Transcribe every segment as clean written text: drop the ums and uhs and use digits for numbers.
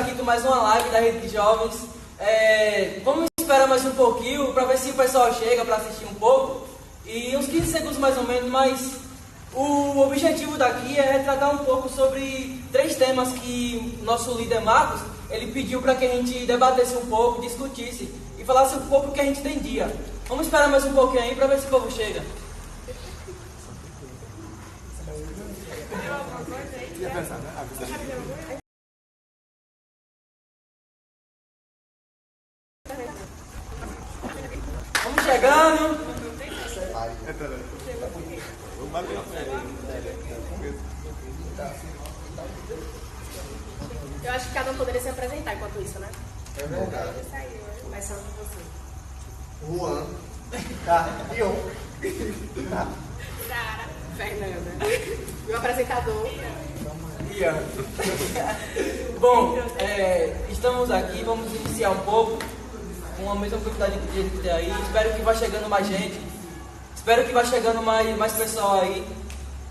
aqui com mais uma live da Rede de Jovens. Vamos esperar mais um pouquinho para ver se o pessoal chega para assistir um pouco. E uns 15 segundos mais ou menos, mas o objetivo daqui é retratar um pouco sobre 3 temas que nosso líder Marcos, ele pediu para que a gente debatesse um pouco, discutisse e falasse um pouco o que a gente entendia. Vamos esperar mais um pouquinho aí para ver se o povo chega. Vamos chegando. Eu acho que cada um poderia se apresentar enquanto isso, né? É verdade. Começando com você. Juan. Tá. Ion. Sara. Fernanda. E o apresentador. Ian. Bom, estamos aqui, vamos iniciar um pouco com a mesma quantidade de gente que tem aí. Espero que vá chegando mais gente. Espero que vá chegando mais pessoal aí.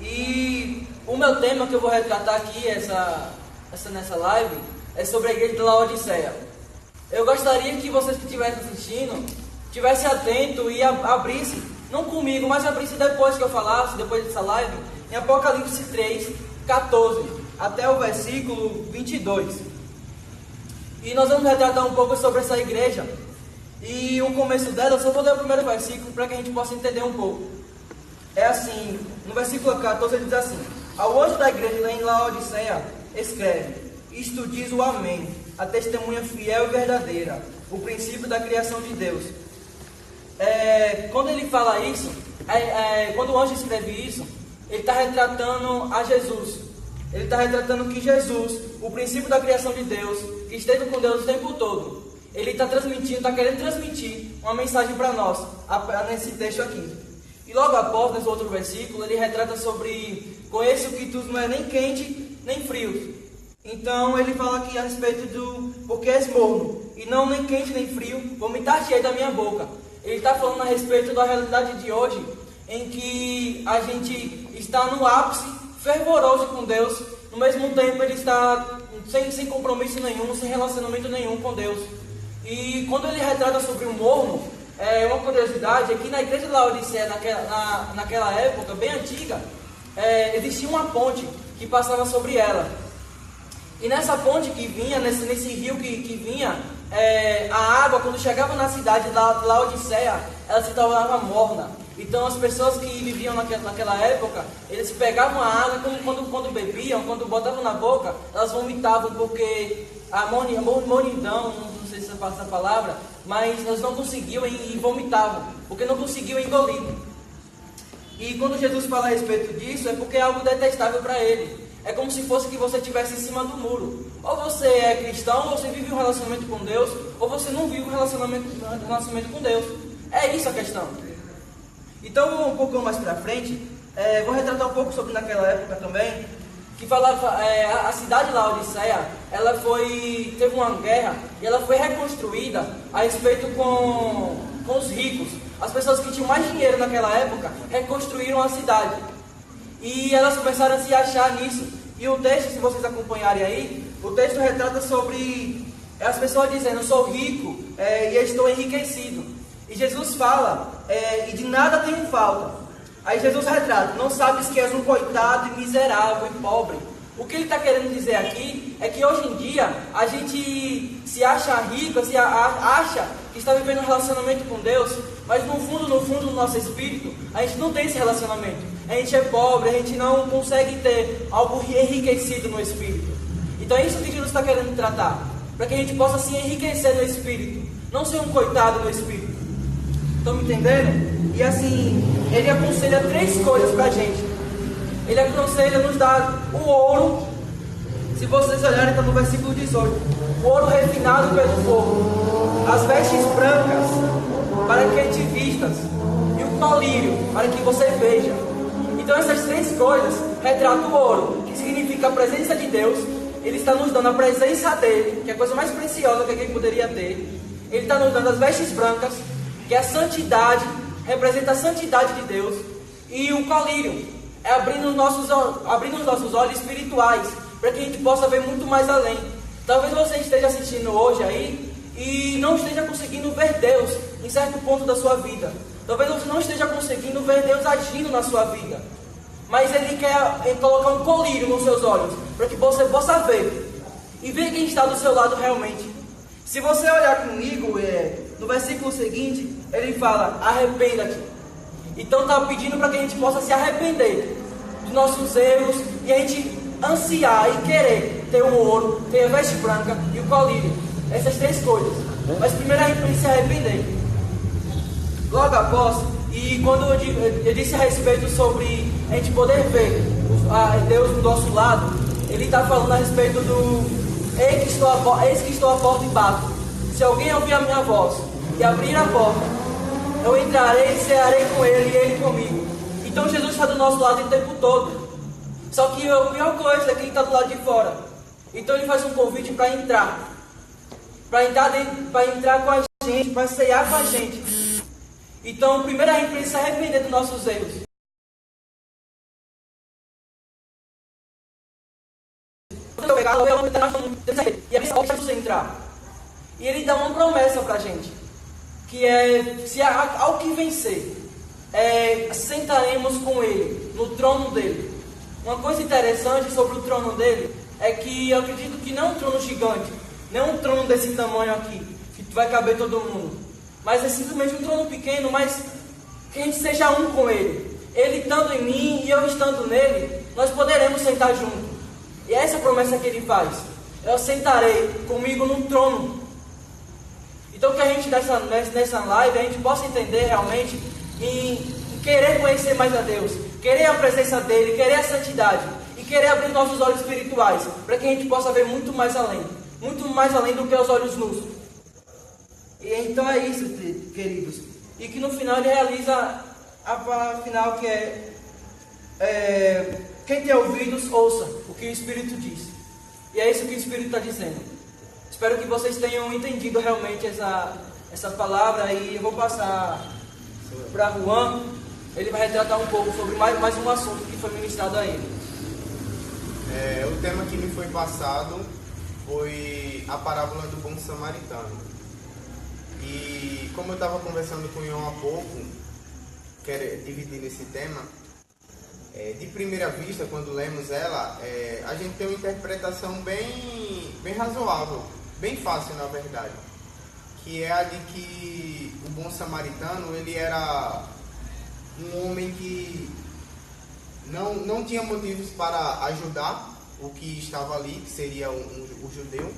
E o meu tema que eu vou retratar aqui nessa live é sobre a igreja de Laodiceia. Eu gostaria que vocês que estivessem assistindo estivessem atentos e abrissem, não comigo, mas abrissem depois que eu falasse, depois dessa live, em Apocalipse 3, 14, até o versículo 22. E nós vamos retratar um pouco sobre essa igreja. E o começo dela, eu só vou ler o primeiro versículo para que a gente possa entender um pouco. É assim, no versículo 14 ele diz assim: ao anjo da igreja em Laodiceia, escreve: isto diz o Amém, a testemunha fiel e verdadeira, o princípio da criação de Deus. Quando ele fala isso, quando o anjo escreve isso, ele está retratando a Jesus. Ele está retratando que Jesus, o princípio da criação de Deus, que esteve com Deus o tempo todo, ele está querendo transmitir uma mensagem para nós, nesse texto aqui. E logo após, nesse outro versículo, ele retrata sobre: conheço que tu não é nem quente, nem frio. Então ele fala aqui a respeito do porque és morno, e não nem quente nem frio, vomitar-te-ei da minha boca. Ele está falando a respeito da realidade de hoje, em que a gente está no ápice fervoroso com Deus, no mesmo tempo ele está sem compromisso nenhum, sem relacionamento nenhum com Deus. E quando ele retrata sobre o morno, uma curiosidade é que na igreja de Laodiceia, naquela época bem antiga, existia uma ponte que passava sobre ela. E nessa ponte que vinha, nesse rio que vinha, a água, quando chegava na cidade de Laodiceia, ela se tornava morna. Então as pessoas que viviam naquela época, eles pegavam a água e quando bebiam, quando botavam na boca, elas vomitavam, porque a monidão, não sei se passa a palavra, mas elas não conseguiam e vomitavam, porque não conseguiam engolir. E quando Jesus fala a respeito disso, é porque é algo detestável para ele. É como se fosse que você estivesse em cima do muro. Ou você é cristão, ou você vive um relacionamento com Deus, ou você não vive um relacionamento com Deus. É isso a questão. Então, um pouco mais para frente, vou retratar um pouco sobre naquela época também, que falava, a cidade de Laodiceia, teve uma guerra e ela foi reconstruída a respeito com os ricos. As pessoas que tinham mais dinheiro naquela época reconstruíram a cidade. E elas começaram a se achar nisso. E o texto, se vocês acompanharem aí, o texto retrata sobre as pessoas dizendo: eu sou rico e eu estou enriquecido. E Jesus fala: e de nada tenho falta. Aí Jesus retrata: não sabes que és um coitado e miserável e pobre. O que ele está querendo dizer aqui é que hoje em dia a gente se acha rico, acha que está vivendo um relacionamento com Deus, mas no fundo do nosso espírito, a gente não tem esse relacionamento. A gente é pobre, a gente não consegue ter algo enriquecido no espírito. Então é isso que Jesus está querendo tratar, para que a gente possa se enriquecer no espírito, não ser um coitado no espírito. Estão me entendendo? E assim, ele aconselha 3 coisas para a gente. Ele aconselha nos dar o ouro. Se vocês olharem, está no versículo 18: o ouro refinado pelo fogo, as vestes brancas para que te vistas, e o colírio para que você veja. Então essas 3 coisas retratam o ouro, que significa a presença de Deus. Ele está nos dando a presença dele, que é a coisa mais preciosa que alguém poderia ter. Ele está nos dando as vestes brancas, que é a santidade, representa a santidade de Deus. E o colírio abrindo os nossos olhos espirituais, para que a gente possa ver muito mais além. Talvez você esteja assistindo hoje aí e não esteja conseguindo ver Deus em certo ponto da sua vida. Talvez você não esteja conseguindo ver Deus agindo na sua vida. Mas Ele quer colocar um colírio nos seus olhos, para que você possa ver e ver quem está do seu lado realmente. Se você olhar comigo, no versículo seguinte, ele fala, arrependa-te. Então está pedindo para que a gente possa se arrepender dos nossos erros e a gente ansiar e querer ter o ouro, ter a veste branca e o colírio. Essas três coisas. Mas primeiro a gente precisa se arrepender. Logo após, e quando eu disse a respeito sobre a gente poder ver Deus do nosso lado, ele está falando a respeito do eis que estou à porta e bato. Se alguém ouvir a minha voz e abrir a porta, eu entrarei e cearei com ele e ele comigo. Então Jesus está do nosso lado o tempo todo. Só que a pior coisa é que ele está do lado de fora. Então ele faz um convite para entrar. Para entrar com a gente, para cear com a gente. Então primeiro a gente precisa se arrepender dos nossos erros. E é para você entrar. E ele dá uma promessa para a gente, que é, se ao que vencer, sentaremos com ele, no trono dele. Uma coisa interessante sobre o trono dele, é que eu acredito que não é um trono gigante, não é um trono desse tamanho aqui, que vai caber todo mundo, mas é simplesmente um trono pequeno, mas que a gente seja um com ele. Ele estando em mim e eu estando nele, nós poderemos sentar juntos. E essa é a promessa que ele faz. Eu sentarei comigo num trono. Então que a gente nessa live, a gente possa entender realmente em querer conhecer mais a Deus, querer a presença dele, querer a santidade e querer abrir nossos olhos espirituais, para que a gente possa ver muito mais além do que os olhos nus. E então é isso, queridos. E que no final ele realiza a palavra final, que quem tem ouvidos, ouça o que o Espírito diz. E é isso que o Espírito está dizendo. Espero que vocês tenham entendido realmente essa palavra. E eu vou passar para Juan. Ele vai retratar um pouco sobre mais um assunto que foi ministrado a ele. O tema que me foi passado foi a parábola do bom samaritano. E como eu estava conversando com o Ion há pouco, quero dividir nesse tema. De primeira vista, quando lemos ela, a gente tem uma interpretação bem razoável, bem fácil na verdade, que é a de que o bom samaritano, ele era um homem que não tinha motivos para ajudar o que estava ali, que seria o judeu,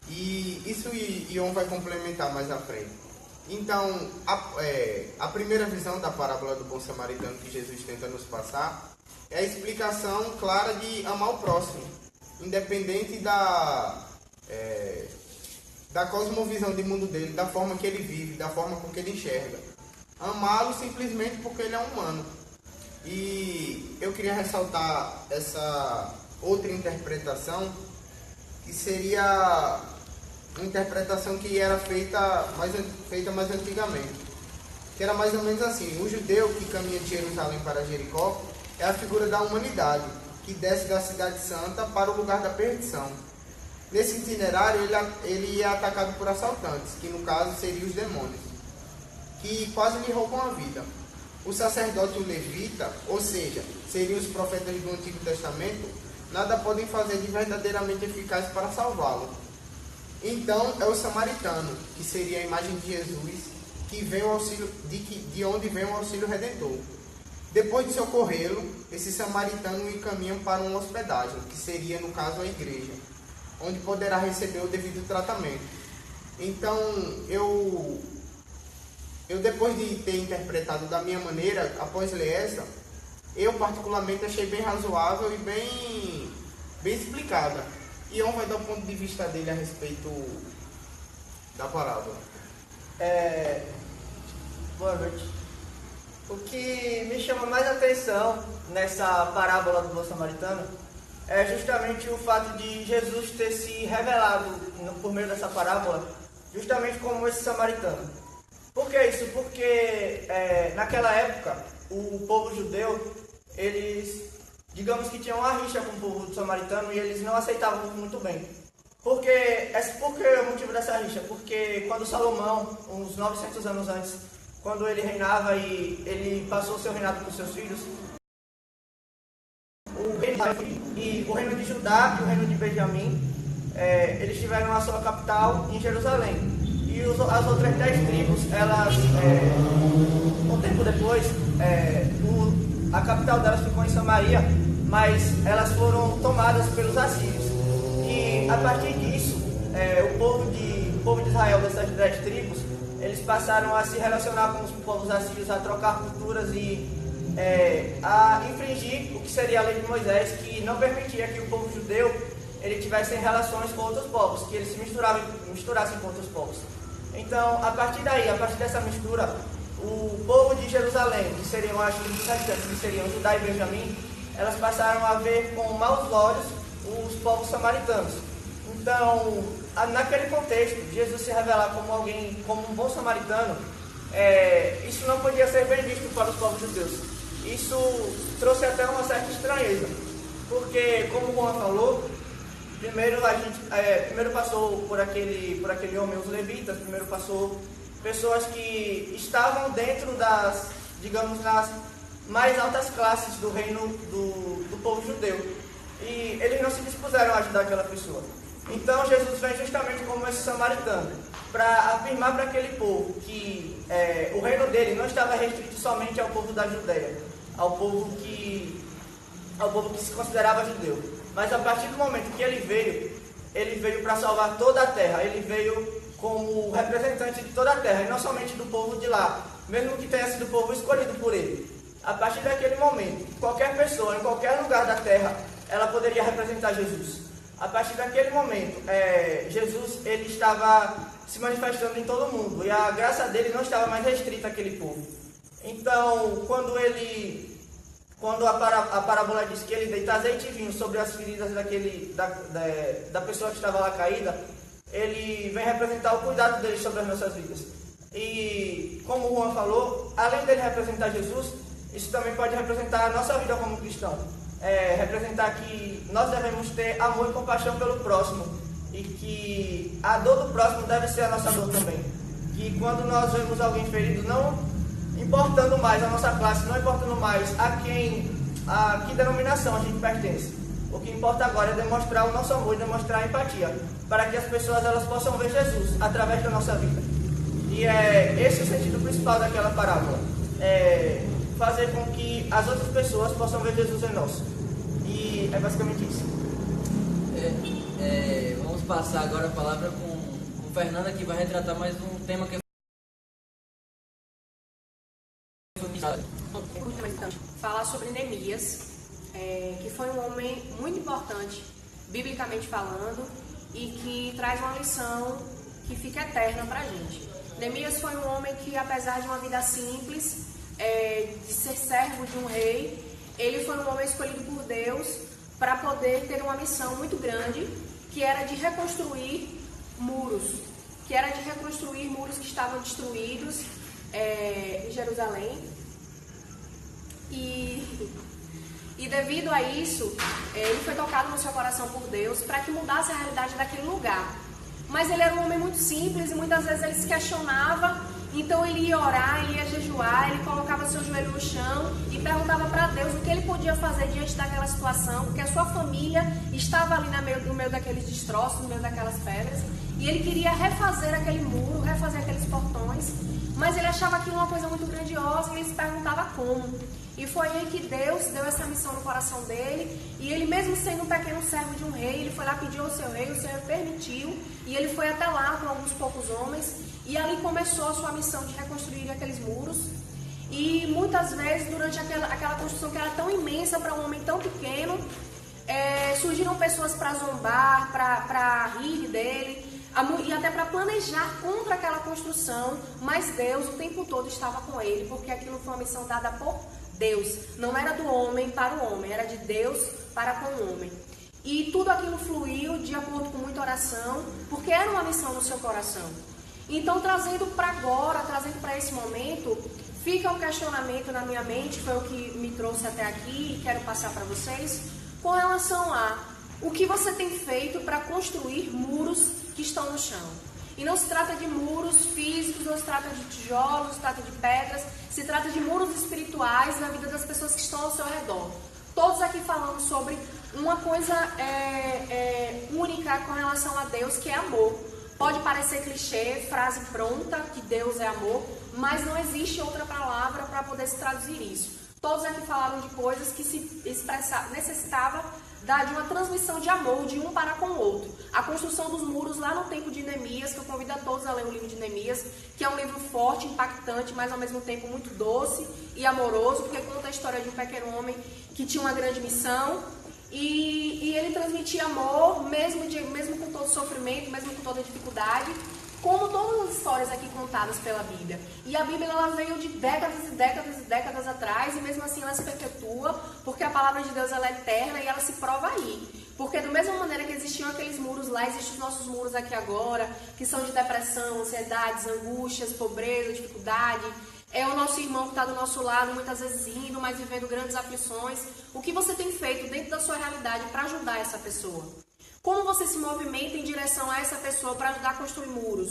e isso Ion vai complementar mais à frente. Então, a primeira visão da parábola do bom samaritano que Jesus tenta nos passar é a explicação clara de amar o próximo, independente da cosmovisão de mundo dele, da forma que ele vive, da forma com que ele enxerga. Amá-lo simplesmente porque ele é humano. E eu queria ressaltar essa outra interpretação, que seria uma interpretação que era feita mais antigamente, que era mais ou menos assim: o judeu que caminha de Jerusalém para Jericó é a figura da humanidade, que desce da cidade santa para o lugar da perdição. Nesse itinerário ele é atacado por assaltantes, que no caso seriam os demônios, que quase lhe roubam a vida. O sacerdote e o levita, ou seja, seriam os profetas do Antigo Testamento, nada podem fazer de verdadeiramente eficaz para salvá-lo. Então é o samaritano, que seria a imagem de Jesus, que vem o auxílio, de onde vem o auxílio redentor. Depois de socorrê-lo, esse samaritano o encaminha para uma hospedagem, que seria no caso a igreja, onde poderá receber o devido tratamento. Então eu depois de ter interpretado da minha maneira, após ler essa, eu particularmente achei bem razoável e bem explicada. E Ion vai dar o ponto de vista dele a respeito da parábola. Boa noite. O que me chama mais atenção nessa parábola do bom samaritano é justamente o fato de Jesus ter se revelado por meio dessa parábola justamente como esse samaritano. Por que isso? Porque naquela época o povo judeu, eles, digamos que tinham uma rixa com o povo samaritano, e eles não aceitavam muito bem. Por que o motivo dessa rixa? Porque quando Salomão, uns 900 anos antes, quando ele reinava e ele passou o seu reinado para os seus filhos, o reino de Judá e o reino de Benjamim, eles tiveram a sua capital em Jerusalém. E as outras 10 tribos, elas, um tempo depois, a capital delas ficou em Samaria, mas elas foram tomadas pelos assírios. E a partir disso, o povo de Israel, dessas 10 tribos, eles passaram a se relacionar com os povos assírios, a trocar culturas e a infringir o que seria a lei de Moisés, que não permitia que o povo judeu ele tivesse relações com outros povos, que eles se misturassem com outros povos. Então, a partir daí, a partir dessa mistura, o povo de Jerusalém, que seriam as tribos restantes, que seriam Judá e Benjamim, elas passaram a ver com maus olhos os povos samaritanos. Então, naquele contexto, Jesus se revelar como um bom samaritano, isso não podia ser bem visto para os povos judeus. Isso trouxe até uma certa estranheza, porque, como o Juan falou, primeiro passou por aquele homem, os levitas, primeiro passou pessoas que estavam dentro das mais altas classes do reino do povo judeu. E eles não se dispuseram a ajudar aquela pessoa. Então Jesus vem justamente como esse samaritano, para afirmar para aquele povo que o reino dele não estava restrito somente ao povo da Judéia, ao povo que se considerava judeu. Mas a partir do momento que ele veio para salvar toda a terra, ele veio como representante de toda a terra, e não somente do povo de lá, mesmo que tenha sido o povo escolhido por ele. A partir daquele momento, qualquer pessoa, em qualquer lugar da terra, ela poderia representar Jesus. A partir daquele momento, Jesus ele estava se manifestando em todo mundo, e a graça dele não estava mais restrita àquele povo. Então, quando a parábola diz que ele deita azeite e vinho sobre as feridas da pessoa que estava lá caída, ele vem representar o cuidado dele sobre as nossas vidas. E como o Juan falou, além dele representar Jesus, isso também pode representar a nossa vida como cristão. Representar que nós devemos ter amor e compaixão pelo próximo, e que a dor do próximo deve ser a nossa dor também. Que quando nós vemos alguém ferido, não importando mais a nossa classe, não importando mais a que denominação a gente pertence, o que importa agora é demonstrar o nosso amor e demonstrar a empatia, para que as pessoas elas possam ver Jesus através da nossa vida. E esse é o sentido principal daquela parábola. Fazer com que as outras pessoas possam ver Jesus em nós. E é basicamente isso. Vamos passar agora a palavra com Fernanda, que vai retratar mais um tema que falar sobre Neemias, que foi um homem muito importante, biblicamente falando, e que traz uma lição que fica eterna para a gente. Neemias foi um homem que, apesar de uma vida simples, de ser servo de um rei, ele foi um homem escolhido por Deus para poder ter uma missão muito grande, que era de reconstruir muros, que estavam destruídos em Jerusalém. E devido a isso, ele foi tocado no seu coração por Deus para que mudasse a realidade daquele lugar. Mas ele era um homem muito simples e muitas vezes ele se questionava, então ele ia orar, ele ia jejuar, ele colocava seu joelho no chão e perguntava para Deus o que ele podia fazer diante daquela situação, porque a sua família estava ali no meio daqueles destroços, no meio daquelas pedras, e ele queria refazer aquele muro, refazer aqueles portões, mas ele achava aquilo uma coisa muito grandiosa e ele se perguntava como. E foi aí que Deus deu essa missão no coração dele, e ele, mesmo sendo um pequeno servo de um rei, ele foi lá, pediu ao seu rei, o seu rei permitiu, e ele foi até lá com alguns poucos homens, e ali começou a sua missão de reconstruir aqueles muros. E muitas vezes, durante aquela construção que era tão imensa para um homem tão pequeno, surgiram pessoas para zombar, para rir dele, e até para planejar contra aquela construção, mas Deus o tempo todo estava com ele, porque aquilo foi uma missão dada por Deus. Não era do homem para o homem, era de Deus para com o homem. E tudo aquilo fluiu de acordo com muita oração, porque era uma missão no seu coração. Então, trazendo para agora, trazendo para esse momento, fica um questionamento na minha mente, foi o que me trouxe até aqui e quero passar para vocês, com relação a O que você tem feito para construir muros que estão no chão? E não se trata de muros físicos, não se trata de tijolos, não se trata de pedras, se trata de muros espirituais na vida das pessoas que estão ao seu redor. Todos aqui falamos sobre uma coisa única com relação a Deus, que é amor. Pode parecer clichê, frase pronta, que Deus é amor, mas não existe outra palavra para poder se traduzir isso. Todos aqui falaram de coisas que se necessitava de uma transmissão de amor de um para com o outro. A construção dos muros lá no tempo de Neemias, que eu convido a todos a ler o livro de Neemias, que é um livro forte, impactante, mas ao mesmo tempo muito doce e amoroso, porque conta a história de um pequeno homem que tinha uma grande missão e ele transmitia amor, mesmo com todo sofrimento, mesmo com toda dificuldade, como todas as histórias aqui contadas pela Bíblia. E a Bíblia ela veio de décadas e décadas e décadas atrás, e mesmo assim ela se perpetua, porque a palavra de Deus ela é eterna e ela se prova aí. Porque da mesma maneira que existiam aqueles muros lá, existem os nossos muros aqui agora, que são de depressão, ansiedades, angústias, pobreza, dificuldade. É o nosso irmão que está do nosso lado, muitas vezes rindo, mas vivendo grandes aflições. O que você tem feito dentro da sua realidade para ajudar essa pessoa? Como você se movimenta em direção a essa pessoa para ajudar a construir muros?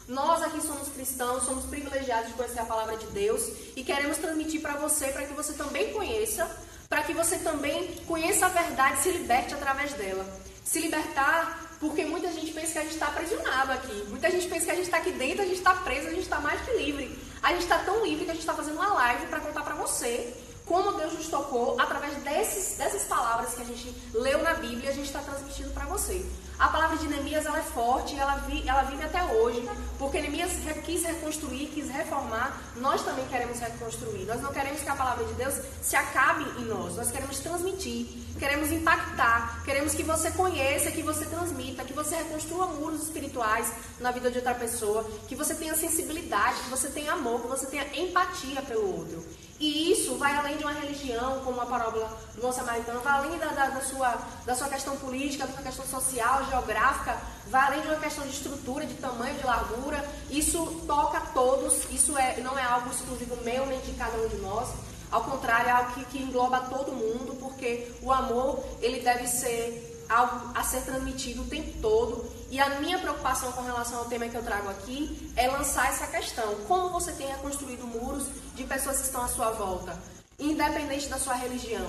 Nós aqui somos cristãos, somos privilegiados de conhecer a palavra de Deus e queremos transmitir para você que você também conheça, para que você também conheça a verdade e se liberte através dela. Se libertar, porque muita gente pensa que a gente está aprisionado aqui. Muita gente pensa que a gente está aqui dentro, a gente está preso, a gente está mais que livre. A gente está tão livre que a gente está fazendo uma live para contar para você como Deus nos tocou através dessas palavras que a gente leu na Bíblia, a gente está transmitindo para você. A palavra de Neemias ela é forte, ela vive até hoje, porque Neemias quis reconstruir, quis reformar, nós também queremos reconstruir. Nós não queremos que a palavra de Deus se acabe em nós queremos transmitir, queremos impactar, queremos que você conheça, que você transmita, que você reconstrua muros espirituais na vida de outra pessoa, que você tenha sensibilidade, que você tenha amor, que você tenha empatia pelo outro. E isso vai além de uma religião, como a parábola do bom samaritano, vai além da sua questão política, da sua questão social, geográfica, vai além de uma questão de estrutura, de tamanho, de largura. Isso toca a todos, isso não é algo exclusivo meu nem de cada um de nós. Ao contrário, é algo que engloba todo mundo, porque o amor ele deve ser algo a ser transmitido o tempo todo. E a minha preocupação com relação ao tema que eu trago aqui é lançar essa questão. Como você tem reconstruído muros de pessoas que estão à sua volta, independente da sua religião?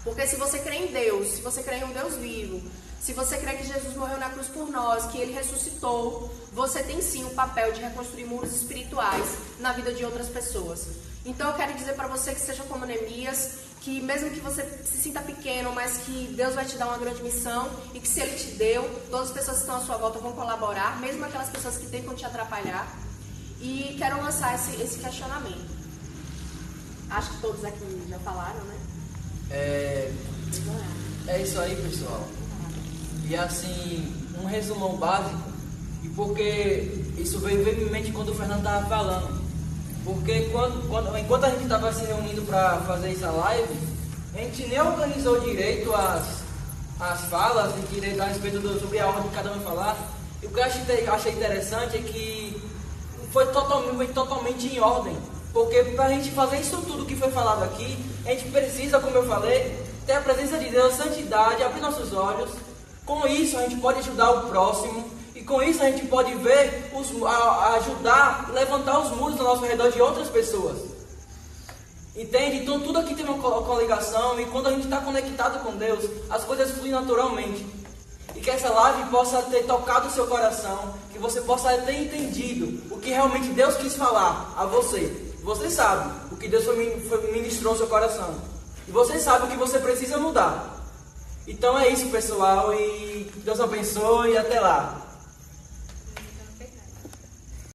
Porque se você crê em Deus, se você crê em um Deus vivo, se você crê que Jesus morreu na cruz por nós, que Ele ressuscitou, você tem sim o papel de reconstruir muros espirituais na vida de outras pessoas. Então eu quero dizer para você que seja como Neemias, que mesmo que você se sinta pequeno, mas que Deus vai te dar uma grande missão e que se Ele te deu, todas as pessoas que estão à sua volta vão colaborar, mesmo aquelas pessoas que tentam te atrapalhar. E quero lançar esse questionamento. Acho que todos aqui já falaram, né? É isso aí, pessoal. E assim, um resumão básico, e porque isso veio em mente quando o Fernando estava falando. Porque enquanto a gente estava se reunindo para fazer essa live, a gente nem organizou direito as falas e direito a respeito sobre a ordem de cada um falar. E o que eu achei interessante é que foi totalmente em ordem. Porque para a gente fazer isso tudo que foi falado aqui, a gente precisa, como eu falei, ter a presença de Deus, a santidade, abrir nossos olhos. Com isso a gente pode ajudar o próximo. E com isso a gente pode ver, ajudar, levantar os muros ao nosso redor de outras pessoas. Entende? Então tudo aqui tem uma coligação, e quando a gente está conectado com Deus, as coisas fluem naturalmente. E que essa live possa ter tocado o seu coração, que você possa ter entendido o que realmente Deus quis falar a você. Você sabe o que Deus ministrou no seu coração. E você sabe o que você precisa mudar. Então é isso, pessoal, e Deus abençoe e até lá.